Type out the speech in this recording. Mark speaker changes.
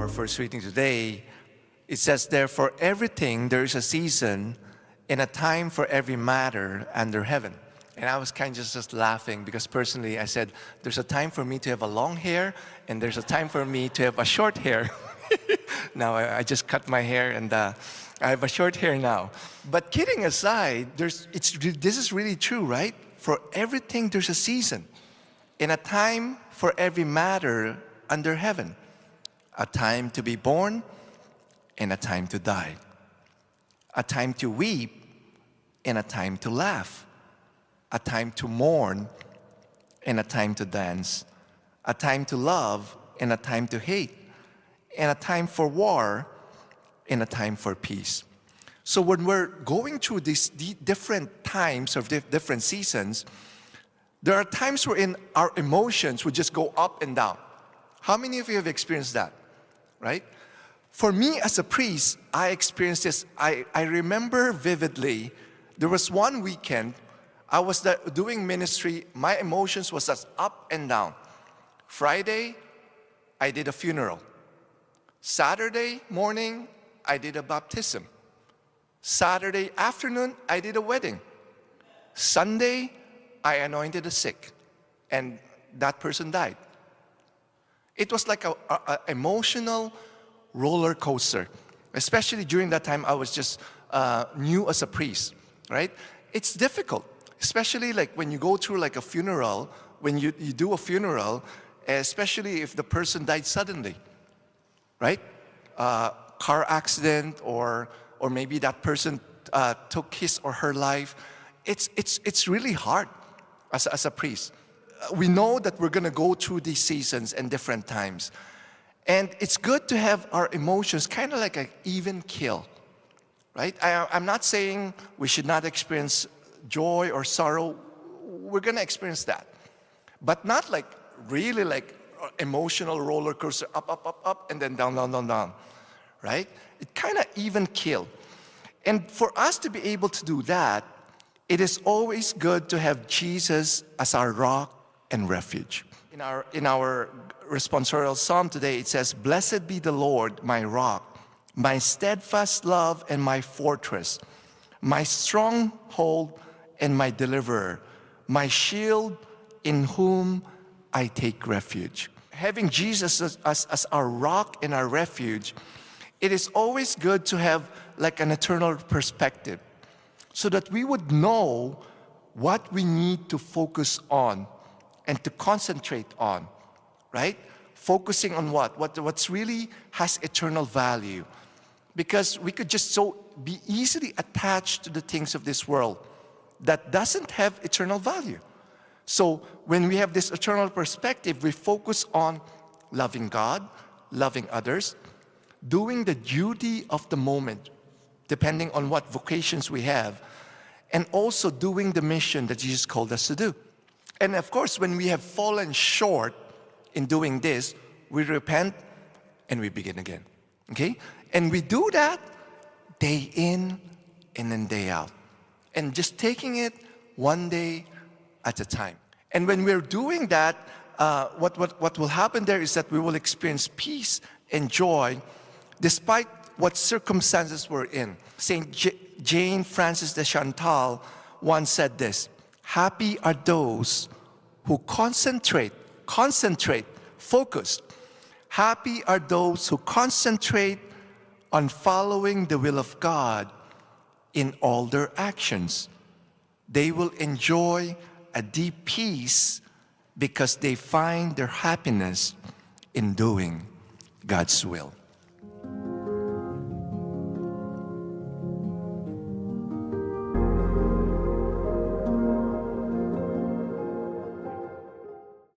Speaker 1: our first reading today, it says, "There for everything there is a season and a time for every matter under heaven." And I was kind of just laughing because personally I said, there's a time for me to have a long hair and there's a time for me to have a short hair. Now I just cut my hair and I have a short hair now. But kidding aside, this is really true, right? For everything there's a season and a time for every matter under heaven. A time to be born and a time to die. A time to weep and a time to laugh. A time to mourn and a time to dance. A time to love and a time to hate. And a time for war and a time for peace. So when we're going through these different times or different seasons, there are times wherein our emotions would just go up and down. How many of you have experienced that, right? For me as a priest, I experienced this. I remember vividly, there was one weekend, I was doing ministry, my emotions was just up and down. Friday, I did a funeral. Saturday morning, I did a baptism. Saturday afternoon, I did a wedding. Sunday, I anointed the sick, and that person died. It was like an emotional roller coaster, especially during that time I was just new as a priest, right? It's difficult, especially like when you go through like a funeral, when you do a funeral, especially if the person died suddenly, right? Car accident or maybe that person took his or her life. It's really hard as a priest. We know that we're gonna go through these seasons and different times. And it's good to have our emotions kind of like an even keel, right? I'm not saying we should not experience joy or sorrow. We're gonna experience that. But not like really like emotional roller coaster, up, and then down, right? It kind of even keel. And for us to be able to do that, it is always good to have Jesus as our rock and refuge. In our responsorial psalm today, it says, "Blessed be the Lord, my rock, my steadfast love and my fortress, my stronghold and my deliverer, my shield in whom I take refuge." Having Jesus as our rock and our refuge, it is always good to have like an eternal perspective so that we would know what we need to focus on and to concentrate on, right? Focusing on what's really has eternal value. Because we could just so be easily attached to the things of this world that doesn't have eternal value. So when we have this eternal perspective, we focus on loving God, loving others, doing the duty of the moment, depending on what vocations we have, and also doing the mission that Jesus called us to do. And of course, when we have fallen short in doing this, we repent and we begin again, okay? And we do that day in and then day out. And just taking it one day at a time. And when we're doing that, what will happen there is that we will experience peace and joy despite what circumstances we're in. Saint Jane Frances de Chantal once said this: "Happy are those who concentrate, focus. Happy are those who concentrate on following the will of God in all their actions. They will enjoy a deep peace because they find their happiness in doing God's will."